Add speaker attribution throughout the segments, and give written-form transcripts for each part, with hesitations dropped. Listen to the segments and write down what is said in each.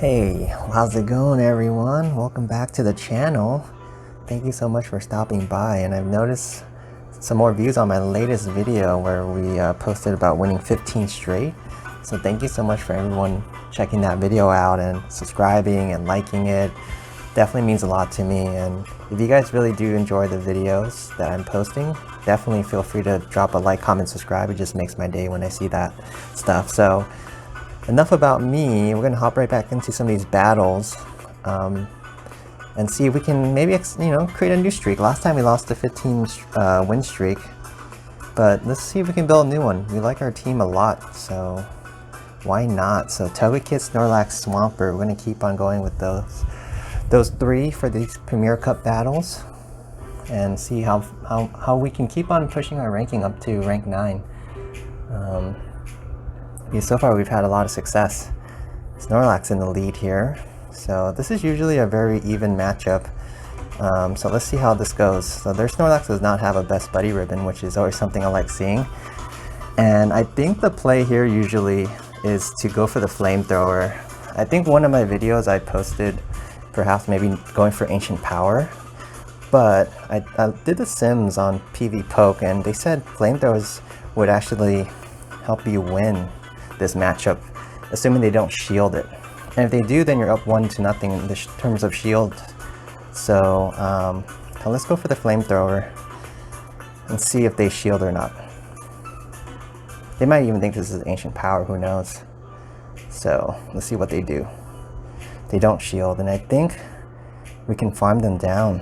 Speaker 1: Hey, how's it going everyone? Welcome back to the channel. Thank you so much for stopping by, and I've noticed some more views on my latest video where we posted about winning 15 straight. So thank you so much for everyone checking that video out and subscribing and liking it. Definitely means a lot to me, and if you guys really do enjoy the videos that I'm posting, definitely feel free to drop a like, comment, subscribe. It just makes my day when I see that stuff. So enough about me. We're gonna hop right back into some of these battles and see if we can maybe create a new streak. Last time we lost a 15 win streak, but let's see if we can build a new one. We like our team a lot, so why not? So Togekiss, Snorlax, Swampert, we're gonna keep on going with those three for these Premier Cup battles and see how we can keep on pushing our ranking up to rank 9. Because so far we've had a lot of success. Snorlax in the lead here, so this is usually a very even matchup. So let's see how this goes. So their Snorlax does not have a best buddy ribbon, which is always something I like seeing. And I think the play here usually is to go for the flamethrower. I think one of my videos I posted perhaps maybe going for Ancient Power, but I did the sims on PV Poke and they said flamethrowers would actually help you win this matchup, assuming they don't shield it. And if they do, then you're up 1-0 in terms of shield. So let's go for the flamethrower and see if they shield or not. They might even think this is Ancient Power, who knows. So let's see what they do. They don't shield, and I think we can farm them down.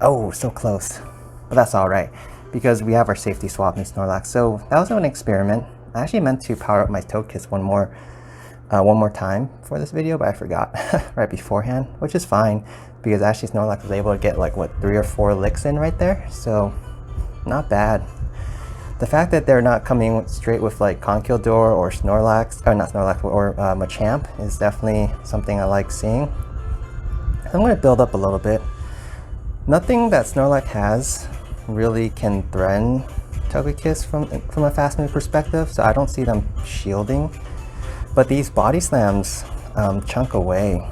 Speaker 1: Oh, so close. But that's all right, because we have our safety swap in Snorlax. So that was an experiment. I actually meant to power up my Togekiss one more time for this video, but I forgot right beforehand, which is fine because actually Snorlax was able to get like what 3 or 4 licks in right there, so not bad. The fact that they're not coming straight with like Conkeldurr or Snorlax, or not Snorlax, or Machamp is definitely something I like seeing. I'm going to build up a little bit. Nothing that Snorlax has really can threaten Togekiss from a fast move perspective, so I don't see them shielding. But these body slams chunk away.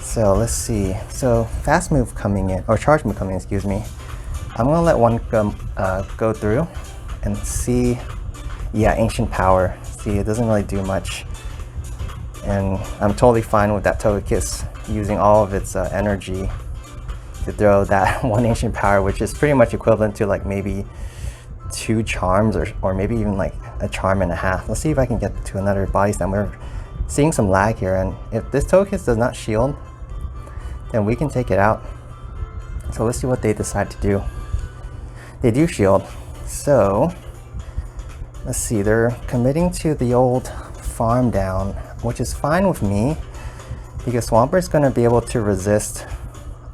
Speaker 1: So let's see. So fast move coming in, or charge move coming in, excuse me. I'm gonna let one go through and see. Yeah, Ancient Power. See, it doesn't really do much, and I'm totally fine with that Togekiss using all of its energy to throw that one Ancient Power, which is pretty much equivalent to like maybe 2 charms or maybe even like a charm and a half. Let's see if I can get to another body slam. We're seeing some lag here, and if this Togekiss does not shield, then we can take it out. So let's see what they decide to do. They do shield, so let's see. They're committing to the old farm down, which is fine with me because Swampert is going to be able to resist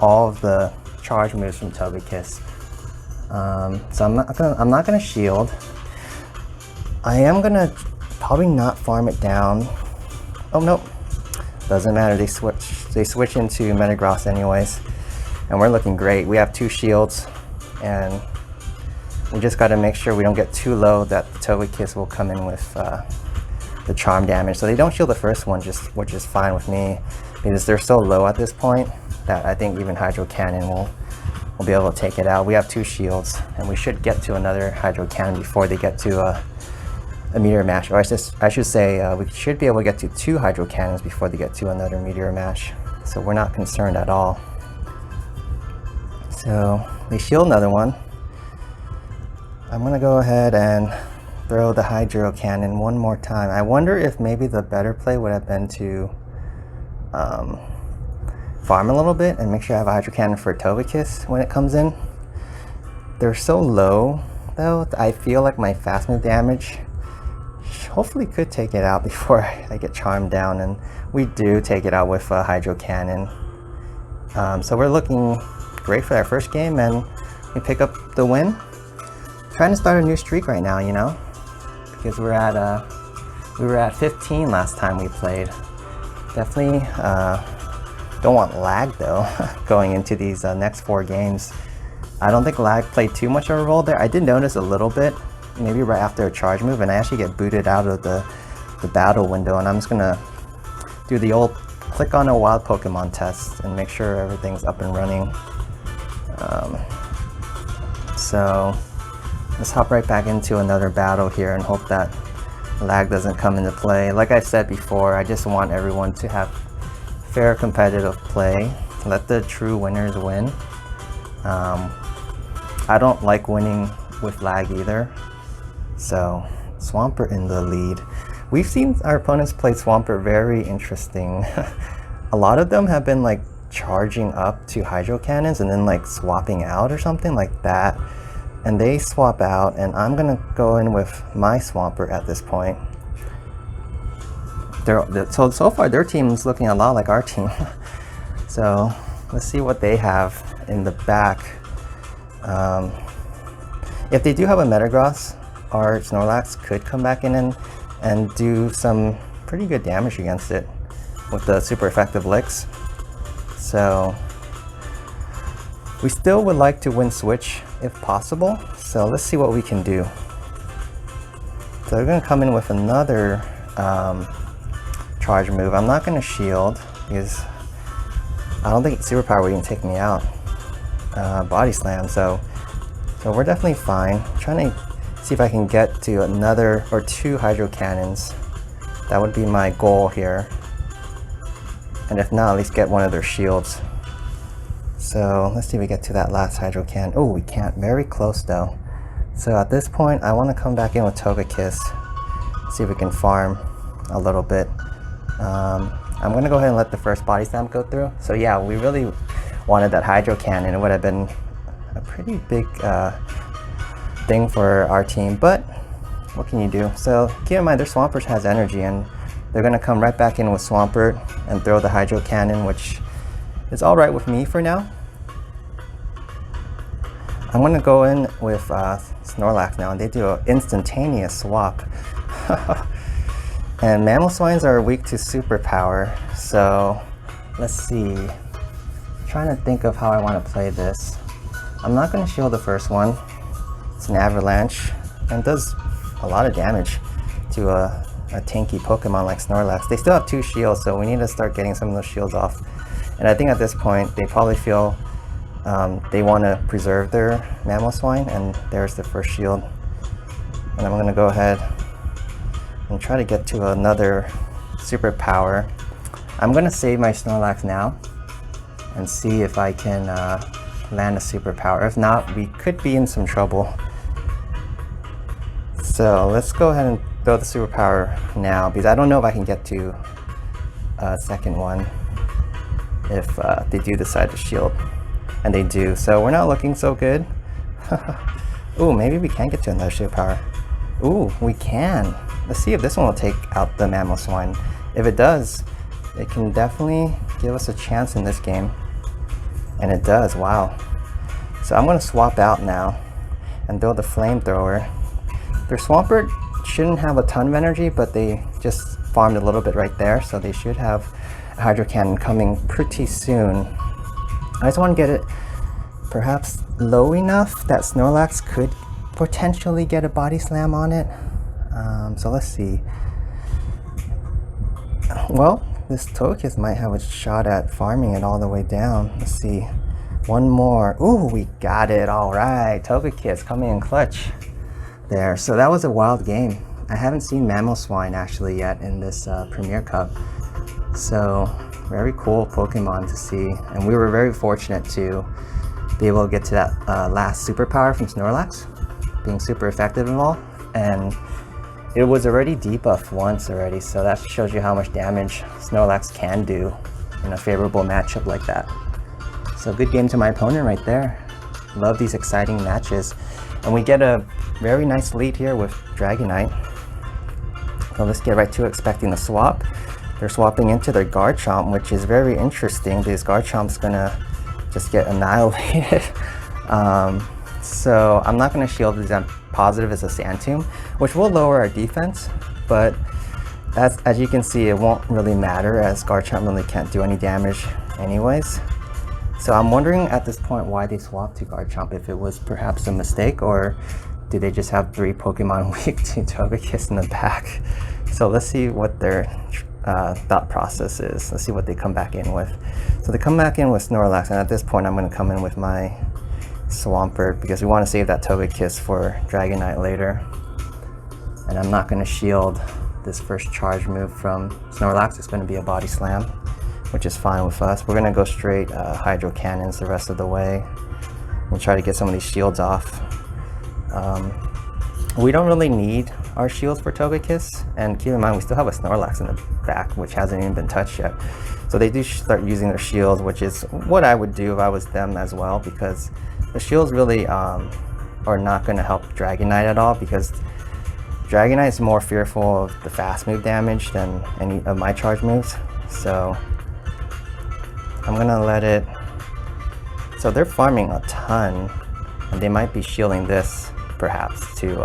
Speaker 1: all of the charge moves from Togekiss. So I'm not gonna shield. I am gonna probably not farm it down. Oh nope, doesn't matter. They switch into Metagross anyways, and we're looking great. We have 2 shields, and we just got to make sure we don't get too low that the Togekiss will come in with the charm damage. So they don't shield the first one, which is fine with me because they're so low at this point that I think even Hydro Cannon will be able to take it out. We have 2 shields, and we should get to another Hydro Cannon before they get to a Meteor Mash. Or I should say we should be able to get to 2 Hydro Cannons before they get to another Meteor Mash. So we're not concerned at all. So they shield another one. I'm gonna go ahead and throw the Hydro Cannon one more time. I wonder if maybe the better play would have been to farm a little bit and make sure I have a Hydro Cannon for Togekiss when it comes in. They're so low though, I feel like my fast move damage hopefully could take it out before I get charmed down, and we do take it out with a Hydro Cannon. So we're looking great for that first game, and we pick up the win. Trying to start a new streak right now, you know, because we were at 15 last time we played. Definitely don't want lag though going into these next 4 games. I don't think lag played too much of a role there. I did notice a little bit, maybe right after a charge move, and I actually get booted out of the battle window, and I'm just gonna do the old click on a wild Pokemon test and make sure everything's up and running. So let's hop right back into another battle here and hope that lag doesn't come into play. Like I said before, I just want everyone to have fair competitive play. Let the true winners win. I don't like winning with lag either. So Swampert in the lead. We've seen our opponents play Swampert very interesting. A lot of them have been like charging up to Hydro Cannons and then like swapping out or something like that. And they swap out, and I'm gonna go in with my Swampert at this point. So far their team's looking a lot like our team. So let's see what they have in the back. If they do have a Metagross, our Snorlax could come back in and do some pretty good damage against it with the super effective licks. So we still would like to win switch if possible, so let's see what we can do. So they're going to come in with another charge move. I'm not going to shield because I don't think Superpower would even take me out. Body Slam, so we're definitely fine. I'm trying to see if I can get to another or two Hydro Cannons. That would be my goal here. And if not, at least get one of their shields. So let's see if we get to that last Hydro Cannon. Oh, we can't. Very close though. So at this point, I want to come back in with Togekiss. See if we can farm a little bit. I'm going to go ahead and let the first Body Slam go through. So yeah, we really wanted that Hydro Cannon. It would have been a pretty big thing for our team, but what can you do? So keep in mind, their Swampert has energy, and they're going to come right back in with Swampert and throw the Hydro Cannon, which is alright with me for now. I'm going to go in with Snorlax now, and they do an instantaneous swap. And Mammal Swines are weak to Superpower, so let's see. I'm trying to think of how I want to play this. I'm not going to shield the first one. It's an Avalanche and does a lot of damage to a tanky Pokemon like Snorlax. They still have 2 shields, so we need to start getting some of those shields off. And I think at this point they probably feel they want to preserve their Mammal Swine, and there's the first shield. And I'm going to go ahead and try to get to another Superpower. I'm going to save my Snorlax now and see if I can land a Superpower. If not, we could be in some trouble. So let's go ahead and throw the Superpower now, because I don't know if I can get to a second one if they do decide to shield. And they do, so we're not looking so good. Ooh, maybe we can get to another Superpower. Ooh, we can. Let's see if this one will take out the Mammal Swine. If it does, it can definitely give us a chance in this game. And it does, wow. So I'm going to swap out now and throw the Flamethrower. Their Swampert shouldn't have a ton of energy, but they just farmed a little bit right there, so they should have a Hydro Cannon coming pretty soon. I just want to get it perhaps low enough that Snorlax could potentially get a Body Slam on it. So let's see. Well, this Togekiss might have a shot at farming it all the way down. Let's see. One more. Ooh, we got it. All right. Togekiss coming in clutch there. So that was a wild game. I haven't seen Mammal Swine actually yet in this Premier Cup. So very cool Pokemon to see. And we were very fortunate to be able to get to that last Superpower from Snorlax, being super effective and all. And it was already debuffed once already, so that shows you how much damage Snorlax can do in a favorable matchup like that. So good game to my opponent right there. Love these exciting matches. And we get a very nice lead here with Dragonite. So let's get right to it, expecting the swap. They're swapping into their Garchomp, which is very interesting because Garchomp's gonna just get annihilated. So I'm not gonna shield because I'm positive it's a Sand Tomb, which will lower our defense, but as you can see, it won't really matter as Garchomp really can't do any damage anyways. So I'm wondering at this point why they swapped to Garchomp, if it was perhaps a mistake, or do they just have 3 Pokemon weak to Togekiss in the back? So let's see what they're thought process is. Let's see what they come back in with. So they come back in with Snorlax, and at this point I'm going to come in with my Swampert because we want to save that Togekiss for Dragonite later. And I'm not going to shield this first charge move from Snorlax. It's going to be a Body Slam, which is fine with us. We're going to go straight Hydro Cannons the rest of the way. We'll try to get some of these shields off. We don't really need our shields for Togekiss, and keep in mind we still have a Snorlax in the back which hasn't even been touched yet. So they do start using their shields, which is what I would do if I was them as well, because the shields really are not going to help Dragonite at all, because Dragonite is more fearful of the fast move damage than any of my charge moves. So I'm going to let it... So they're farming a ton, and they might be shielding this perhaps to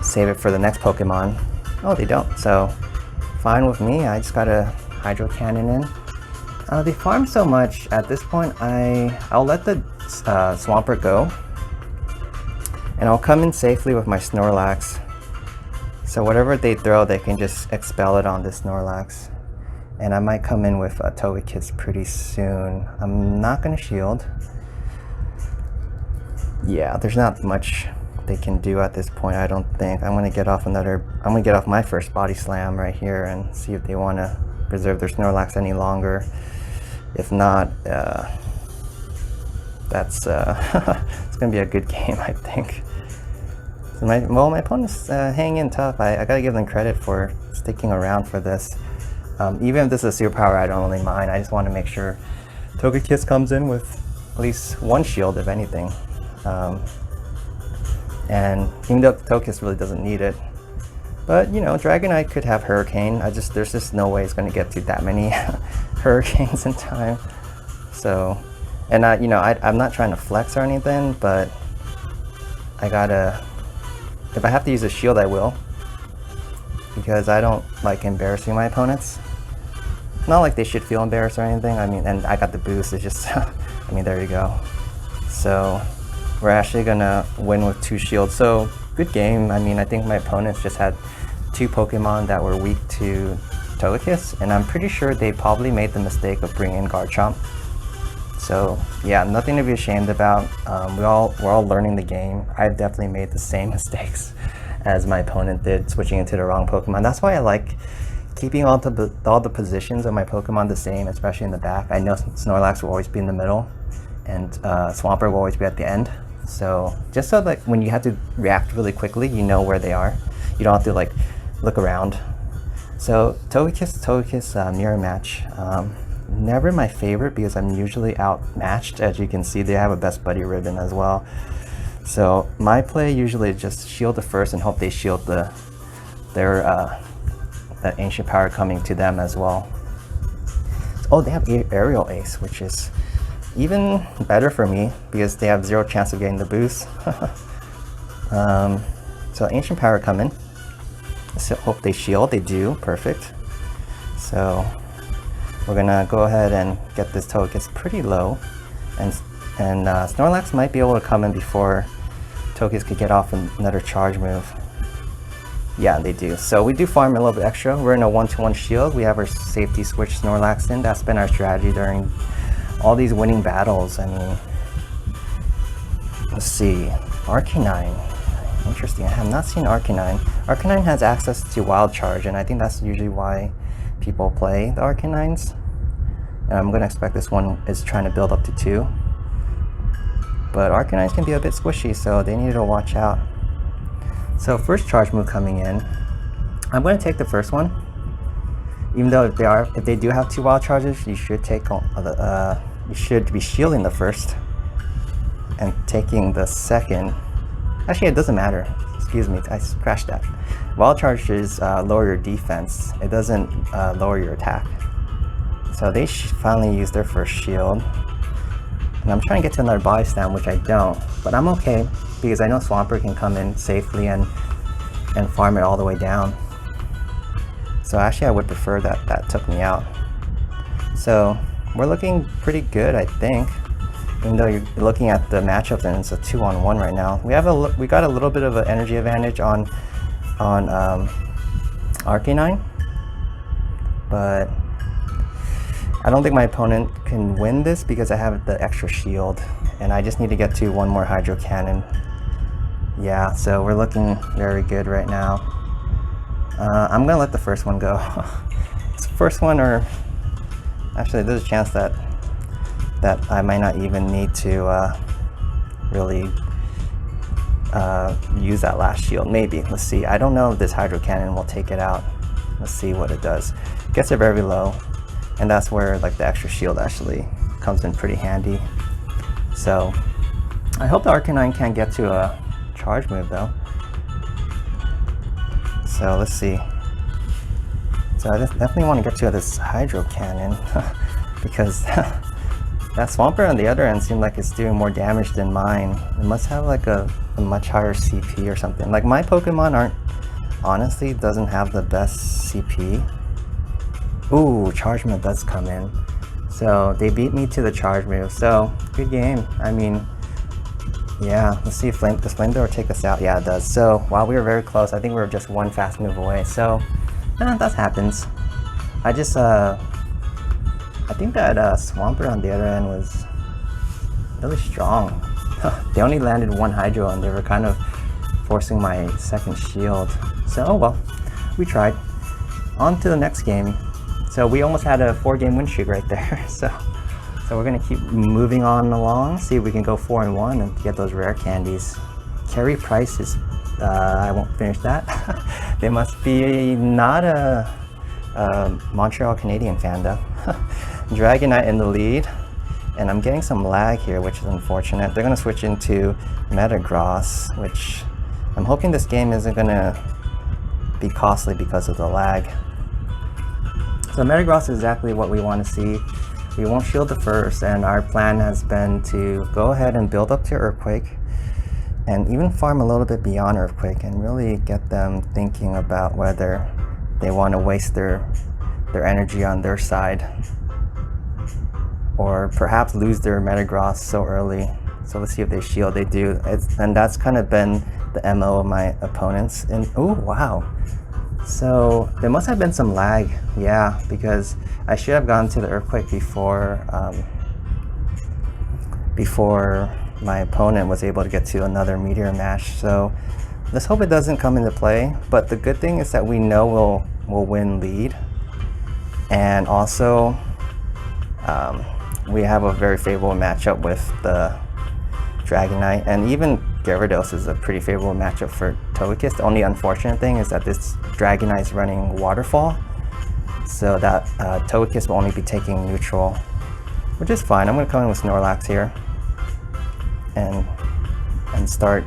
Speaker 1: save it for the next Pokemon. Oh, they don't. So fine with me. I just got a Hydro Cannon in. They farm so much at this point. I'll let the Swampert go, and I'll come in safely with my Snorlax. So whatever they throw, they can just expel it on this Snorlax. And I might come in with a Togekiss pretty soon. I'm not going to shield. Yeah, there's not much they can do at this point, I don't think. I'm going to get off my first Body Slam right here and see if they want to preserve their Snorlax any longer. If not, that's it's going to be a good game, I think. So my opponent's hanging in tough. I got to give them credit for sticking around for this. Even if this is a superpower, I don't really mind. I just want to make sure Togekiss comes in with at least one shield, if anything. And even though Togekiss really doesn't need it, but you know, Dragonite could have Hurricane. There's just no way it's going to get to that many Hurricanes in time. So, and I'm not trying to flex or anything, but I gotta. If I have to use a shield, I will, because I don't like embarrassing my opponents. Not like they should feel embarrassed or anything. I mean, and I got the boost. It's just, I mean, there you go. So we're actually gonna win with 2 shields. So good game. I mean, I think my opponents just had 2 Pokemon that were weak to Togekiss, and I'm pretty sure they probably made the mistake of bringing Garchomp. So yeah, nothing to be ashamed about. We're all learning the game. I've definitely made the same mistakes as my opponent did, switching into the wrong Pokemon. That's why I like keeping all the positions of my Pokemon the same, especially in the back. I know Snorlax will always be in the middle, and Swampert will always be at the end. So just so that when you have to react really quickly, you know where they are. You don't have to like look around. So Togekiss mirror match. Never my favorite because I'm usually outmatched. As you can see, they have a best buddy ribbon as well. So my play usually is just shield the first and hope they shield that ancient power coming to them as well. Oh, they have Aerial Ace, which is even better for me because they have 0 chance of getting the boost. So ancient power coming. So hope they shield. They do. Perfect. So we're gonna go ahead and get this Togekiss pretty low, and Snorlax might be able to come in before Togekiss could get off another charge move. Yeah, they do. So we do farm a little bit extra. We're in a 1-to-1 shield. We have our safety switch Snorlax in. That's been our strategy during all these winning battles. I mean, let's see. Arcanine. Interesting. I have not seen Arcanine. Arcanine has access to Wild Charge, and I think that's usually why people play the Arcanines. And I'm going to expect this one is trying to build up to 2. But Arcanines can be a bit squishy, so they need to watch out. So first charge move coming in. I'm going to take the first one. Even though if they do have 2 wild charges, you should take you should be shielding the first and taking the second. Actually, it doesn't matter. Excuse me, I scratched that. Wild charges lower your defense. It doesn't lower your attack. So they finally used their first shield. And I'm trying to get to another Body Slam, which I don't. But I'm okay, because I know Swampert can come in safely and farm it all the way down. So actually I would prefer that took me out. So we're looking pretty good, I think. Even though you're looking at the matchup and it's a 2-on-1 right now. We got a little bit of an energy advantage on Arcanine, but I don't think my opponent can win this because I have the extra shield, and I just need to get to one more Hydro Cannon. Yeah, so we're looking very good right now. I'm gonna let the first one go. It's the first one, or actually there's a chance that I might not even need to really use that last shield. Maybe, let's see. I don't know if this Hydro Cannon will take it out. Let's see what it does. Gets it very low, and that's where like the extra shield actually comes in pretty handy. So I hope the Arcanine can't get to a charge move though. So let's see. So I definitely want to get to this Hydro Cannon because that Swampert on the other end seemed like it's doing more damage than mine. It must have like a much higher CP or something. Like my Pokemon honestly doesn't have the best CP. Ooh, Charge Move does come in. So they beat me to the Charge Move. So good game. I mean, yeah, let's see if does Flamethrower take us out? Yeah, it does. So while we were very close, I think we were just one fast move away. So that happens. I think that Swampert on the other end was really strong. They only landed one Hydro and they were kind of forcing my second shield. So oh well, we tried. On to the next game. So we almost had a 4-game win streak right there. So we're gonna keep moving on along, see if we can go 4-1 and get those rare candies. Carry Price is, I won't finish that. They must be not a Montreal Canadian fan though. Dragonite in the lead, and I'm getting some lag here, which is unfortunate. They're gonna switch into Metagross, which I'm hoping this game isn't gonna be costly because of the lag. So Metagross is exactly what we want to see. We won't shield the first, and our plan has been to go ahead and build up to Earthquake and even farm a little bit beyond Earthquake and really get them thinking about whether they want to waste their energy on their side or perhaps lose their Metagross so early. So let's see if they shield. They do. And that's kind of been the MO of my opponents. And oh wow. So there must have been some lag, yeah, because I should have gone to the Earthquake before my opponent was able to get to another Meteor Mash. So let's hope it doesn't come into play. But the good thing is that we know we'll win lead, and also we have a very favorable matchup with the Dragonite, and even Gyarados is a pretty favorable matchup for Togekiss. The only unfortunate thing is that this Dragonite is running Waterfall, so that Togekiss will only be taking neutral, which is fine. I'm going to come in with Snorlax here and start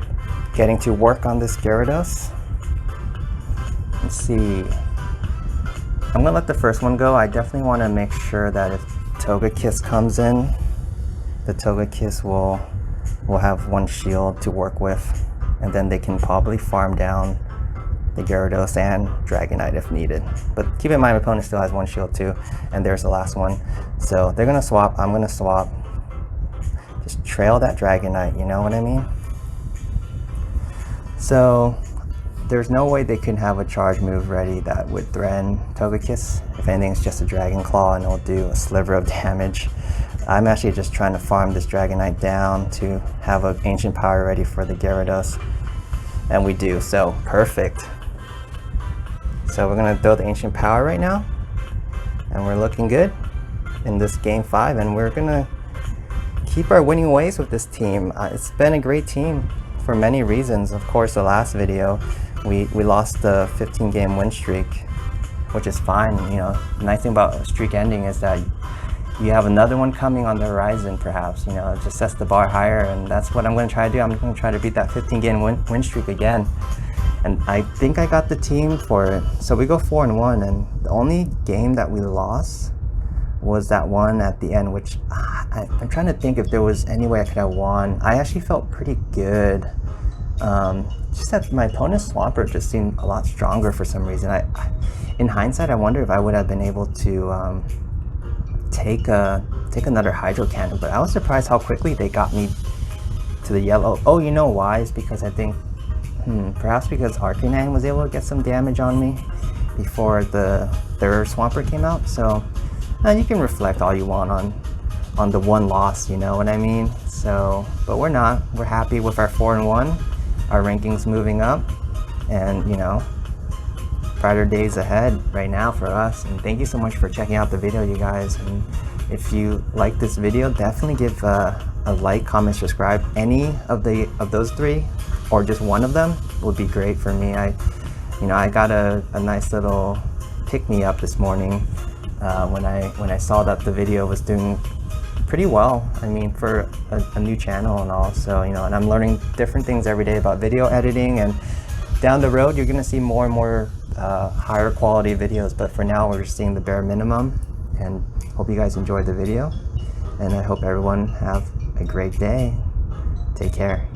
Speaker 1: getting to work on this Gyarados. Let's see. I'm going to let the first one go. I definitely want to make sure that if Togekiss comes in, the Togekiss will have one shield to work with, and then they can probably farm down the Gyarados and Dragonite if needed. But keep in mind, my opponent still has one shield too, and there's the last one. So they're gonna swap, I'm gonna swap. Just trail that Dragonite, you know what I mean? So there's no way they can have a charge move ready that would threaten Togekiss. If anything, it's just a Dragon Claw and it'll do a sliver of damage. I'm actually just trying to farm this Dragonite down to have an Ancient Power ready for the Gyarados. And we do, so perfect. So we're gonna throw the Ancient Power right now. And we're looking good in this game 5, and we're gonna keep our winning ways with this team. It's been a great team for many reasons. Of course, the last video, we lost the 15-game win streak, which is fine. You know, the nice thing about a streak ending is that you have another one coming on the horizon, perhaps. You know, it just sets the bar higher, and that's what I'm going to try to do. I'm going to try to beat that 15-game win streak again, and I think I got the team for it. So we go 4-1, and the only game that we lost was that one at the end, which I'm trying to think if there was any way I could have won. I actually felt pretty good. Just that my opponent's Swampert just seemed a lot stronger for some reason. In hindsight, I wonder if I would have been able to take another Hydro Cannon, but I was surprised how quickly they got me to the yellow. Oh, you know why? It's because I think, perhaps because Arcanine was able to get some damage on me. before the third Swampert came out. So you can reflect all you want on the one loss, you know what I mean? So, but we're not. We're happy with our 4-1. Our rankings moving up, and you know, brighter days ahead right now for us. And thank you so much for checking out the video, you guys. And if you like this video, definitely give a like, comment, subscribe. Any of those three, or just one of them, would be great for me. I got a nice little pick me up this morning when I saw that the video was doing pretty well. I mean, for a new channel and all. So, you know, and I'm learning different things every day about video editing, and down the road you're gonna see more and more higher quality videos, but for now we're just seeing the bare minimum. And hope you guys enjoyed the video, and I hope everyone have a great day. Take care.